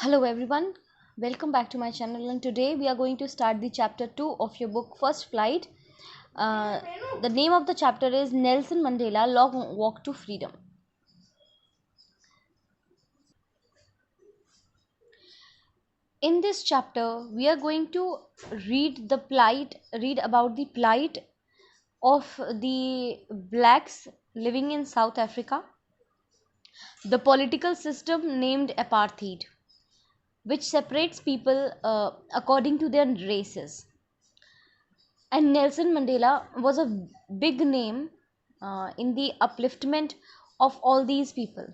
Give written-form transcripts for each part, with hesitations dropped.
Hello everyone, welcome back to my channel, and today we are going to start the chapter 2 of your book First Flight. The name of the chapter is Nelson Mandela Long Walk to Freedom. In this chapter we are going to read about the plight of the blacks living in South Africa, the political system named apartheid, which separates people according to their races. And Nelson Mandela was a big name in the upliftment of all these people.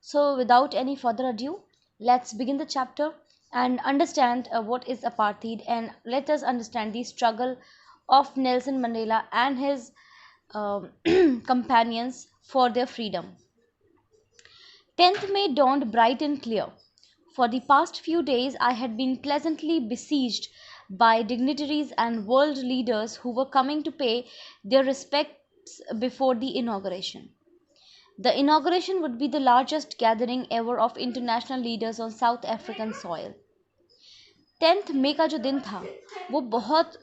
So, without any further ado, let's begin the chapter and understand what is apartheid, and let us understand the struggle of Nelson Mandela and his um companions for their freedom. 10th May dawned bright and clear. For the past few days, I had been pleasantly besieged by dignitaries and world leaders who were coming to pay their respects before the inauguration. The inauguration would be the largest gathering ever of international leaders on South African soil. 10th मई का जो दिन था वो बहुत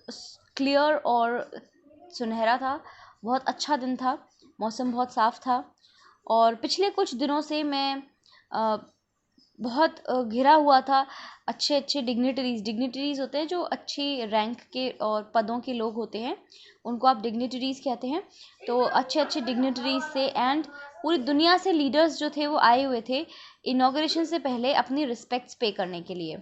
clear और सुनहरा था, बहुत अच्छा दिन था, मौसम बहुत साफ था। और पिछले कुछ दिनों से मैं बहुत घिरा हुआ था अच्छे अच्छे डिग्निटरीज होते हैं जो अच्छी रैंक के और पदों के लोग होते हैं, उनको आप डिग्निटरीज कहते हैं। तो अच्छे अच्छे डिग्निटरीज से एंड पूरी दुनिया से लीडर्स जो थे वो आए हुए थे इनॉग्रेशन से पहले अपनी रिस्पेक्ट्स पे करने के लिए।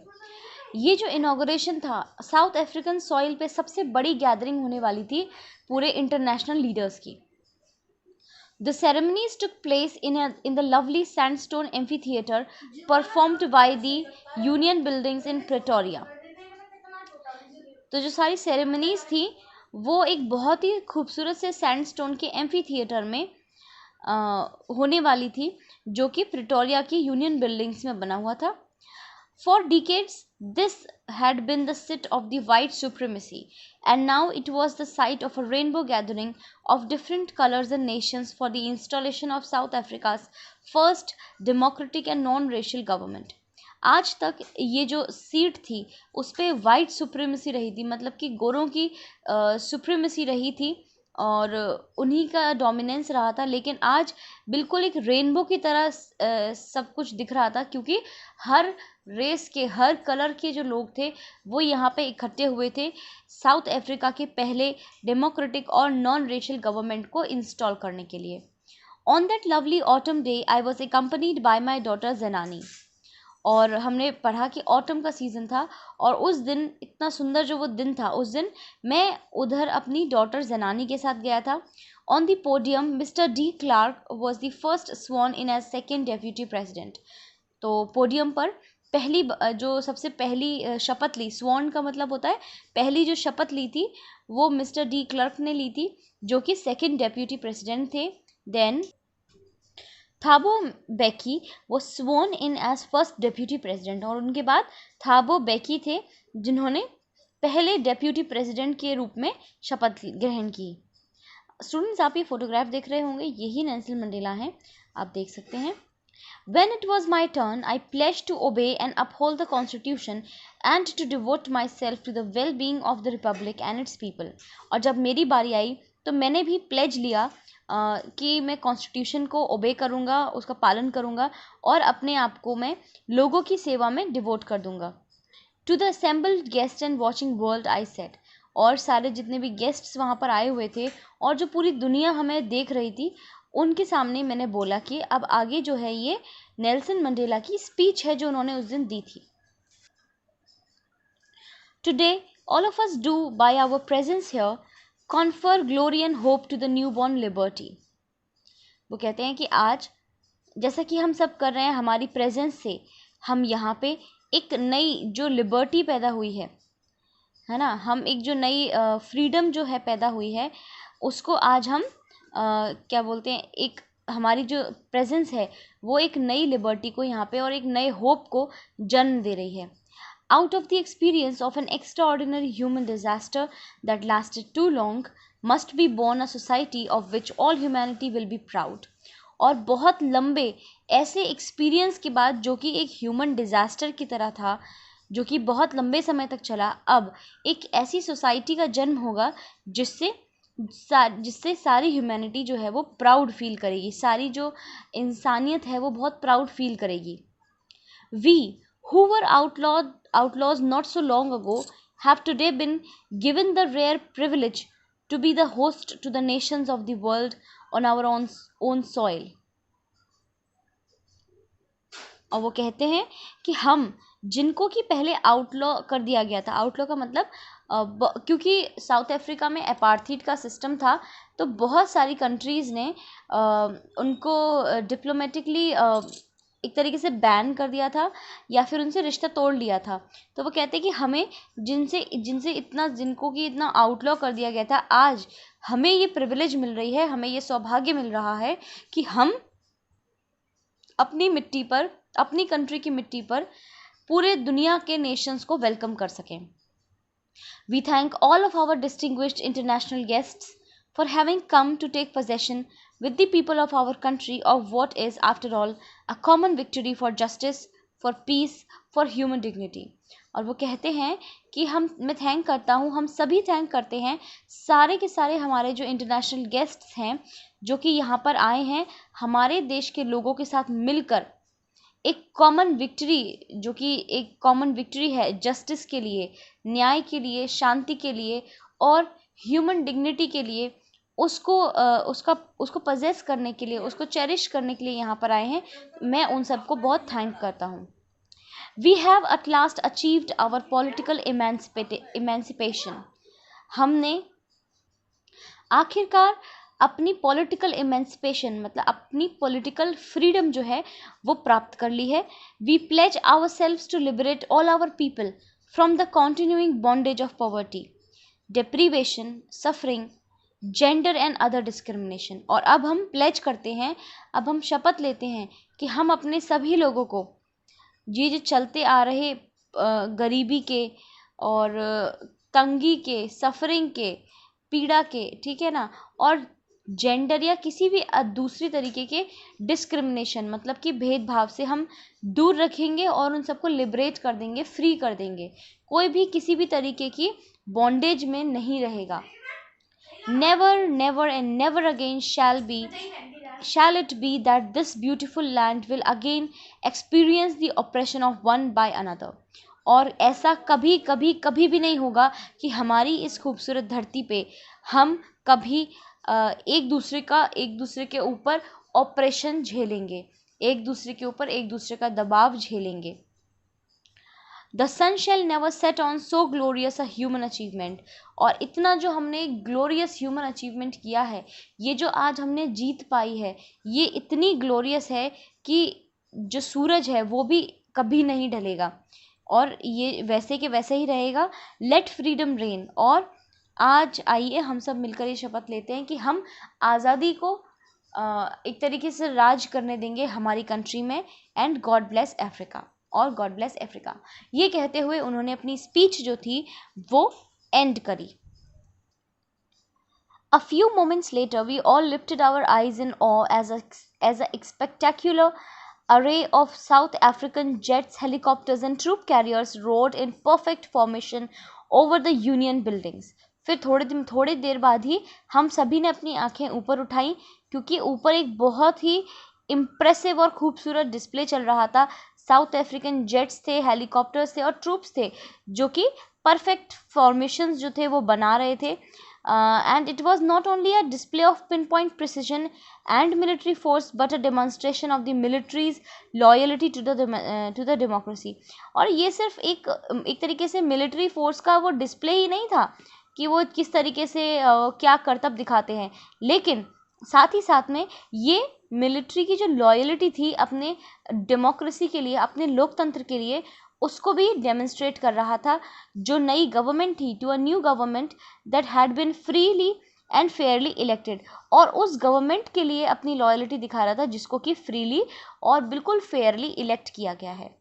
ये जो इनॉग्रेशन था साउथ अफ्रीकन सॉइल पे सबसे बड़ी गैदरिंग होने वाली थी पूरे इंटरनेशनल लीडर्स की। The ceremonies took place in the lovely sandstone amphitheater performed by the Union Buildings in Pretoria. तो जो सारी सेरेमनीज थी वो एक बहुत ही खूबसूरत से सैंडस्टोन के एम्फी थिएटर में होने वाली थी, जो कि प्रिटोरिया की यूनियन बिल्डिंग्स में बना हुआ था। For decades, this had been the seat of the white supremacy, and now it was the site of a rainbow gathering of different colors and nations for the installation of South Africa's first democratic and non-racial government. आज तक ये जो seat थी उस पर white supremacy रही थी, मतलब कि गोरों की सुप्रीमेसी रही थी और उन्हीं का डोमिनेंस रहा था। लेकिन आज बिल्कुल एक रेनबो की तरह सब कुछ दिख रहा था, क्योंकि हर रेस के हर कलर के जो लोग थे वो यहाँ पे इकट्ठे हुए थे साउथ अफ्रीका के पहले डेमोक्रेटिक और नॉन रेशियल गवर्नमेंट को इंस्टॉल करने के लिए। On that lovely autumn day I was accompanied by my daughter Zenani. और हमने पढ़ा कि ऑटम का सीज़न था और उस दिन इतना सुंदर जो वो दिन था, उस दिन मैं उधर अपनी डॉटर जेनानी के साथ गया था। On the podium mister de Klerk was the first sworn in as second deputy president. तो पोडियम पर जो सबसे पहली शपथ ली, स्वॉन का मतलब होता है पहली जो शपथ ली थी, वो मिस्टर डी क्लर्क ने ली थी, जो कि सेकेंड डेप्यूटी प्रेसिडेंट थे। देन थाबो बेकी वो स्वोन इन एज फर्स्ट डेप्यूटी प्रेसिडेंट, और उनके बाद थाबो बेकी थे जिन्होंने पहले डेप्यूटी प्रेसिडेंट के रूप में शपथ ग्रहण की। स्टूडेंट्स, आप ये फोटोग्राफ देख रहे होंगे, यही नेल्सन मंडेला हैं, आप देख सकते हैं। When it was my turn, I pledged to obey and uphold the Constitution and to devote myself to the well-being of the Republic and its people. और जब मेरी बारी आई तो मैंने भी प्लेज लिया कि मैं कॉन्स्टिट्यूशन को ओबे करूँगा, उसका पालन करूँगा और अपने आप को मैं लोगों की सेवा में डिवोट कर दूँगा। To the assembled guest and watching world I said, और सारे जितने भी गेस्ट्स वहाँ पर आए हुए थे और जो पूरी दुनिया हमें देख रही थी, उनके सामने मैंने बोला कि अब आगे जो है ये नेल्सन मंडेला की स्पीच है जो उन्होंने उस दिन दी थी। Today all of us do by our presence here confer glory and hope to the newborn liberty. वो कहते हैं कि आज जैसा कि हम सब कर रहे हैं, हमारी प्रेजेंस से हम यहाँ पे एक नई जो लिबर्टी पैदा हुई है ना, हम एक जो नई फ्रीडम जो है पैदा हुई है, उसको आज हम क्या बोलते हैं, एक हमारी जो प्रेजेंस है वो एक नई लिबर्टी को यहाँ पे और एक नए होप को जन्म दे रही है। Out of the experience of an extraordinary human disaster that lasted too long must be born a society of which all humanity will be proud. और बहुत लंबे ऐसे एक्सपीरियंस के बाद, जो कि एक ह्यूमन डिज़ास्टर की तरह था, जो कि बहुत लंबे समय तक चला, अब एक ऐसी सोसाइटी का जन्म होगा जिससे सारी ह्यूमैनिटी जो है वो प्राउड फील करेगी, सारी जो इंसानियत है वो बहुत प्राउड फील करेगी। We, who were outlaws not so long ago, have today been given the rare privilege to be the host to the nations of the world on our own soil. और वो कहते हैं कि हम, जिनको कि पहले आउटलॉ कर दिया गया था, आउटलॉ का मतलब क्योंकि साउथ अफ्रीका में अपार्थीड का सिस्टम था, तो बहुत सारी कंट्रीज़ ने उनको डिप्लोमेटिकली एक तरीके से बैन कर दिया था या फिर उनसे रिश्ता तोड़ लिया था। तो वो कहते हैं कि हमें जिनको कि इतना आउटलॉ कर दिया गया था, आज हमें ये प्रिविलेज मिल रही है, हमें ये सौभाग्य मिल रहा है कि हम अपनी मिट्टी पर, अपनी कंट्री की मिट्टी पर पूरे दुनिया के नेशंस को वेलकम कर सकें। We thank all of our distinguished international guests for having come to take possession with the people of our country of what is, after all, a common victory for justice, for peace, for human dignity. और वो कहते हैं कि मैं thank करता हूँ, हम सभी थैंक करते हैं सारे के सारे हमारे जो इंटरनेशनल गेस्ट्स हैं, जो कि यहाँ पर आए हैं हमारे देश के लोगों के साथ मिलकर एक कॉमन विक्ट्री, जो कि एक कॉमन विक्ट्री है जस्टिस के लिए, न्याय के लिए, शांति के लिए और ह्यूमन डिग्निटी के लिए, उसको पजेस करने के लिए, उसको चेरिश करने के लिए यहाँ पर आए हैं। मैं उन सबको बहुत थैंक करता हूँ। We have at last achieved our political emancipation. हमने आखिरकार अपनी पॉलिटिकल इमेंसिपेशन, मतलब अपनी पॉलिटिकल फ्रीडम जो है वो प्राप्त कर ली है। We pledge ourselves to liberate all our people from the continuing bondage of poverty, deprivation, suffering, gender and other discrimination. और अब हम प्लेज करते हैं, अब हम शपथ लेते हैं कि हम अपने सभी लोगों को ये जो चलते आ रहे गरीबी के और तंगी के, सफरिंग के, पीड़ा के, ठीक है ना, और जेंडर या किसी भी दूसरी तरीके के डिस्क्रिमिनेशन, मतलब कि भेदभाव से हम दूर रखेंगे और उन सबको लिबरेट कर देंगे, फ्री कर देंगे। कोई भी किसी भी तरीके की बॉन्डेज में नहीं रहेगा। Never never and never again shall it be that this beautiful land will again experience the oppression of one by another. और ऐसा कभी कभी कभी भी नहीं होगा कि हमारी इस खूबसूरत धरती पे हम कभी एक दूसरे के ऊपर ऑपरेशन झेलेंगे, एक दूसरे के ऊपर एक दूसरे का दबाव झेलेंगे। The sun shall never set on so glorious a human achievement. और इतना जो हमने ग्लोरियस ह्यूमन अचीवमेंट किया है, ये जो आज हमने जीत पाई है, ये इतनी ग्लोरियस है कि जो सूरज है वो भी कभी नहीं ढलेगा और ये वैसे के वैसे ही रहेगा। Let freedom reign. और आज आइए हम सब मिलकर ये शपथ लेते हैं कि हम आज़ादी को एक तरीके से राज करने देंगे हमारी कंट्री में। एंड गॉड ब्लेस अफ्रीका, और गॉड ब्लेस अफ्रीका। ये कहते हुए उन्होंने अपनी स्पीच जो थी वो एंड करी। A few moments later, we all lifted our eyes in awe as a spectacular array of South African jets, helicopters and troop carriers roared in perfect formation over the Union buildings. फिर थोड़ी देर बाद ही हम सभी ने अपनी आंखें ऊपर उठाई, क्योंकि ऊपर एक बहुत ही इम्प्रेसिव और खूबसूरत डिस्प्ले चल रहा था। साउथ अफ्रीकन जेट्स थे, हेलीकॉप्टर्स थे और ट्रूप्स थे, जो कि परफेक्ट फॉर्मेशंस जो थे वो बना रहे थे। And it was not only a display of pinpoint precision and military force, but a demonstration of the military's loyalty to the democracy. और ये सिर्फ एक तरीके से मिलिट्री फोर्स का वो डिस्प्ले ही नहीं था कि वो किस तरीके से क्या करतब दिखाते हैं, लेकिन साथ ही साथ में ये मिलिट्री की जो लॉयल्टी थी अपने डेमोक्रेसी के लिए, अपने लोकतंत्र के लिए, उसको भी डेमोन्स्ट्रेट कर रहा था। जो नई गवर्नमेंट थी, to a new government that had been freely and fairly elected, और उस गवर्नमेंट के लिए अपनी लॉयल्टी दिखा रहा था जिसको कि फ्रीली और बिल्कुल फेयरली इलेक्ट किया गया है।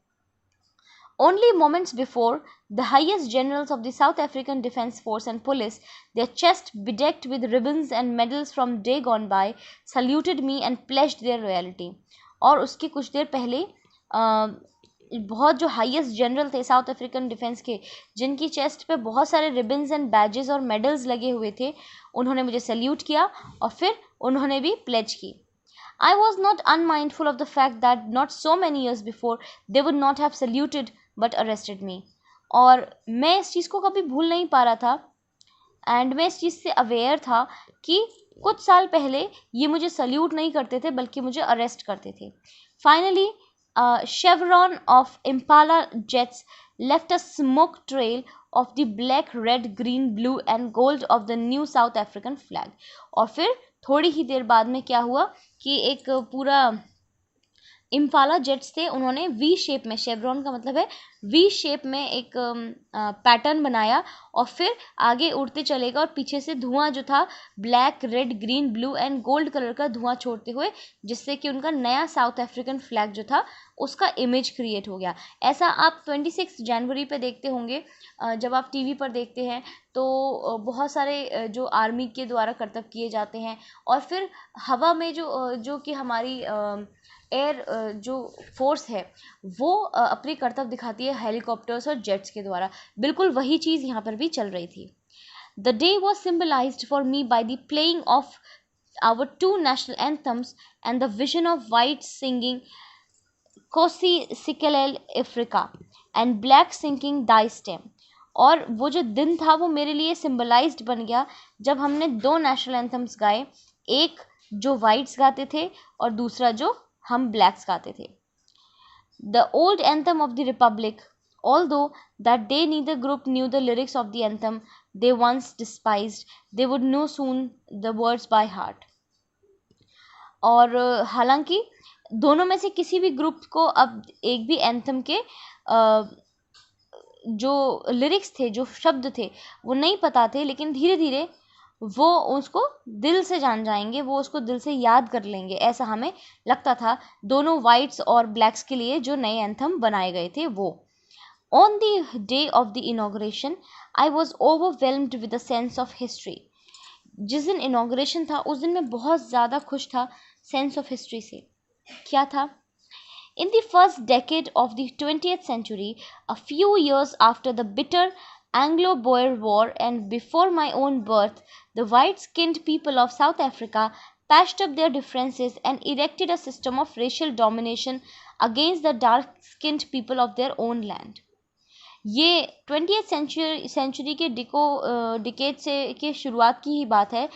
Only moments before, the highest generals of the South African Defence Force and Police, their chests bedecked with ribbons and medals from day gone by, saluted me and pledged their loyalty. और उसके कुछ देर पहले बहुत जो highest general थे south African defence के, जिनकी chest पे बहुत सारे रिबन्स एंड बैजेस और मेडल्स लगे हुए थे, उन्होंने मुझे सल्यूट किया और फिर उन्होंने भी प्लेज की. I was not unmindful of the fact that not so many years before they would not have saluted but arrested me. और मैं इस चीज़ को कभी भूल नहीं पा रहा था एंड मैं इस चीज़ से अवेयर था कि कुछ साल पहले ये मुझे सल्यूट नहीं करते थे बल्कि मुझे अरेस्ट करते थे. Finally chevron of Impala jets left a smoke trail of the black, red, green, blue and gold of the new South African flag. और फिर थोड़ी ही देर बाद में क्या हुआ कि एक पूरा इम्फाला जेट्स थे, उन्होंने वी शेप में, शेवरॉन का मतलब है वी शेप में एक पैटर्न बनाया और फिर आगे उड़ते चलेगा और पीछे से धुआं जो था black, red, green, blue and gold colour का धुआं छोड़ते हुए, जिससे कि उनका नया साउथ अफ्रीकन फ्लैग जो था उसका इमेज क्रिएट हो गया. ऐसा आप 26 जनवरी पे देखते होंगे, जब आप टीवी पर देखते हैं तो बहुत सारे जो आर्मी के द्वारा करतब किए जाते हैं और फिर हवा में जो कि हमारी एयर जो फोर्स है वो अपनी करतब दिखाती है हेलीकॉप्टर्स और जेट्स के द्वारा. बिल्कुल वही चीज़ यहाँ पर भी चल रही थी. The day was symbolised for me by the playing of our two national anthems and the vision of white singing Kosi Sikelel Africa and black singing Thy Stem. और वो जो दिन था वो मेरे लिए सिम्बलाइज्ड बन गया जब हमने दो नेशनल एंथम्स गाए, एक जो वाइट्स गाते थे और दूसरा जो हम ब्लैक्स गाते थे. The old anthem of the Republic, although that day neither group knew the lyrics of the anthem they once despised, they would know soon the words by heart. और हालांकि दोनों में से किसी भी ग्रुप को अब एक भी एंथम के जो लिरिक्स थे, जो शब्द थे वो नहीं पता थे, लेकिन धीरे धीरे वो उसको दिल से जान जाएंगे, वो उसको दिल से याद कर लेंगे, ऐसा हमें लगता था दोनों वाइट्स और ब्लैक्स के लिए जो नए एंथम बनाए गए थे वो. On the day of the inauguration I was overwhelmed with a sense of history. जिस दिन इनॉग्रेशन था उस दिन मैं बहुत ज़्यादा खुश था सेंस ऑफ हिस्ट्री से. क्या था? In the first decade of the 20th century, a few years after the bitter Anglo-Boer War and before my own birth, the white-skinned people of South Africa patched up their differences and erected a system of racial domination against the dark-skinned people of their own land. ये 20th century के decade से के शुरुआत की ही बात है.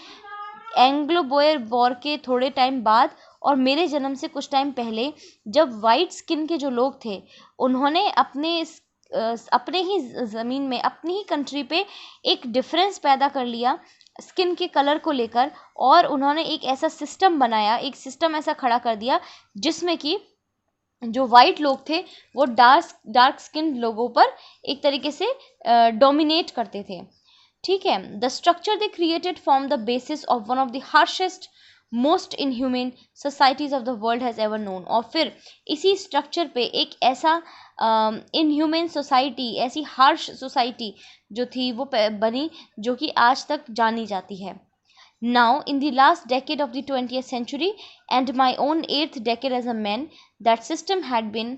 Anglo Boyer war के थोड़े टाइम बाद और मेरे जन्म से कुछ टाइम पहले, जब वाइट स्किन के जो लोग थे उन्होंने अपने ही ज़मीन में, अपनी ही कंट्री पे एक डिफरेंस पैदा कर लिया स्किन के कलर को लेकर, और उन्होंने एक ऐसा सिस्टम बनाया, एक सिस्टम ऐसा खड़ा कर दिया जिसमें कि जो वाइट लोग थे वो डार्क स्किन लोगों पर एक तरीके से डोमिनेट करते थे. ठीक है. The structure they created form the basis of one of the harshest most inhuman societies of the world has ever known. और फिर इसी स्ट्रक्चर पे एक ऐसा इनह्यूमन सोसाइटी, ऐसी हार्श सोसाइटी जो थी वो बनी, जो कि आज तक जानी जाती है. Now, in the last decade of the 20th century and my own 8th decade as a man, that system had been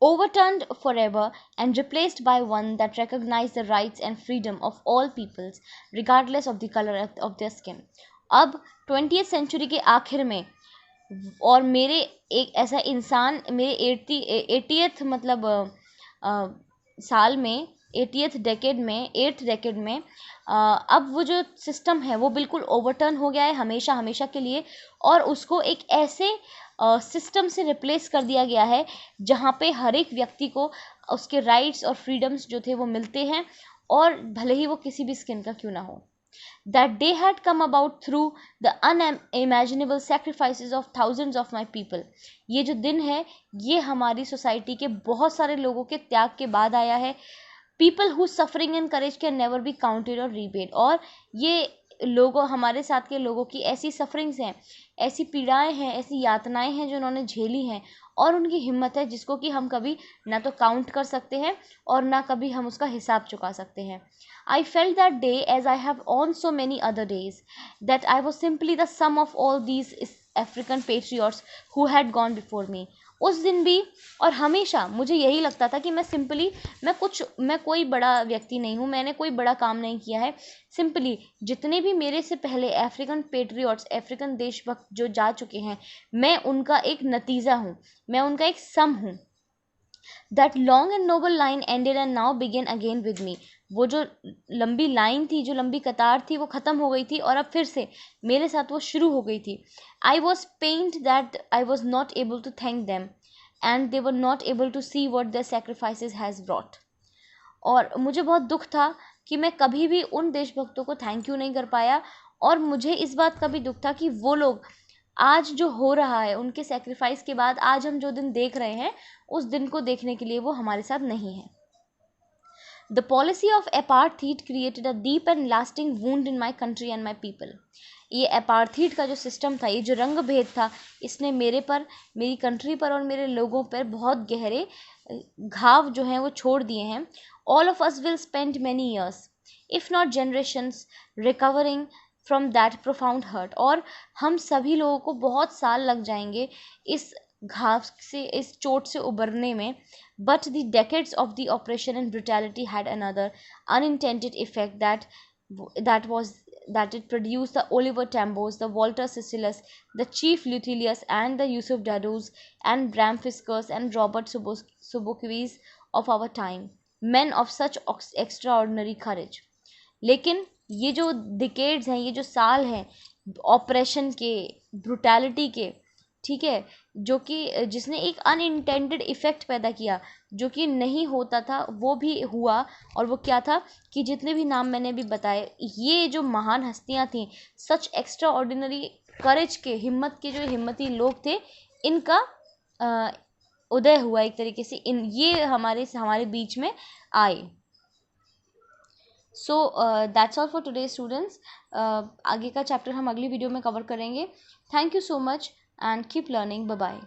overturned forever and replaced by one that recognized the rights and freedom of all peoples, regardless of the color of their skin. अब 20th century के आखिर में और मेरे एक ऐसा इंसान, मेरे 80th मतलब साल में, 80th डेकेड में, 8th डेकेड में अब वो जो सिस्टम है वो बिल्कुल ओवरटर्न हो गया है हमेशा हमेशा के लिए, और उसको एक ऐसे सिस्टम से रिप्लेस कर दिया गया है जहाँ पे हर एक व्यक्ति को उसके राइट्स और फ्रीडम्स जो थे वो मिलते हैं, और भले ही वो किसी भी स्किन का क्यों ना हो. That day had come about through the unimaginable sacrifices of thousands of my people. ये जो दिन है ये हमारी सोसाइटी के बहुत सारे लोगों के त्याग के बाद आया है. People whose suffering and courage can never be counted or repaid. और ये लोगों, हमारे साथ के लोगों की ऐसी सफरिंग्स हैं, ऐसी पीड़ाएं हैं, ऐसी यातनाएं हैं जो उन्होंने झेली हैं, और उनकी हिम्मत है जिसको कि हम कभी ना तो काउंट कर सकते हैं और ना कभी हम उसका हिसाब चुका सकते हैं. I felt that day, as I have on so many other days, that I was simply the sum of all these African patriots who had gone before me. उस दिन भी और हमेशा मुझे यही लगता था कि मैं कोई बड़ा व्यक्ति नहीं हूँ, मैंने कोई बड़ा काम नहीं किया है. सिंपली जितने भी मेरे से पहले अफ्रीकन पेट्रियट्स, अफ्रीकन देशभक्त जो जा चुके हैं, मैं उनका एक नतीजा हूँ, मैं उनका एक सम हूँ. That long and noble line ended and now began again with me. वो जो लंबी लाइन थी, जो लंबी कतार थी, वो ख़त्म हो गई थी और अब फिर से मेरे साथ वो शुरू हो गई थी. I was pained that I was not able to thank them and they were not able to see what their sacrifices has brought. और मुझे बहुत दुख था कि मैं कभी भी उन देशभक्तों को थैंक यू नहीं कर पाया, और मुझे इस बात का भी दुख था कि वो लोग आज जो हो रहा है, उनके सेक्रीफाइस के बाद आज हम जो दिन देख रहे हैं, उस दिन को देखने के लिए वो हमारे साथ नहीं है. The policy of apartheid created a deep and lasting wound in my country and my people. ये अपार्थीड का जो सिस्टम था, ये जो रंग भेद था, इसने मेरे पर, मेरी कंट्री पर और मेरे लोगों पर बहुत गहरे घाव जो हैं वो छोड़ दिए हैं. All of us will spend many years, if not generations, recovering from that profound hurt. और हम सभी लोगों को बहुत साल लग जाएंगे इस घाव से, इस चोट से उबरने में. But the decades of the oppression and brutality had another unintended effect, that it produced the Oliver Tambos, the Walter Sisselus, the Chief Luthilius, and the Yusuf Dadus, and Bram Fiskers, and Robert Subokwis of our time, men of such extraordinary courage. लेकिन ये जो decades हैं, ये जो साल हैं operation के, brutality के, ठीक है, जो कि जिसने एक अनइंटेंडेड इफ़ेक्ट पैदा किया, जो कि नहीं होता था वो भी हुआ. और वो क्या था कि जितने भी नाम मैंने अभी बताए, ये जो महान हस्तियां थीं, सच एक्स्ट्रा ऑर्डिनरी करेज के, हिम्मत के जो हिम्मती लोग थे, इनका उदय हुआ एक तरीके से, ये हमारे बीच में आए. So that's all for today students. आगे का चैप्टर हम अगली वीडियो में कवर करेंगे. Thank you so much and keep learning. Bye bye.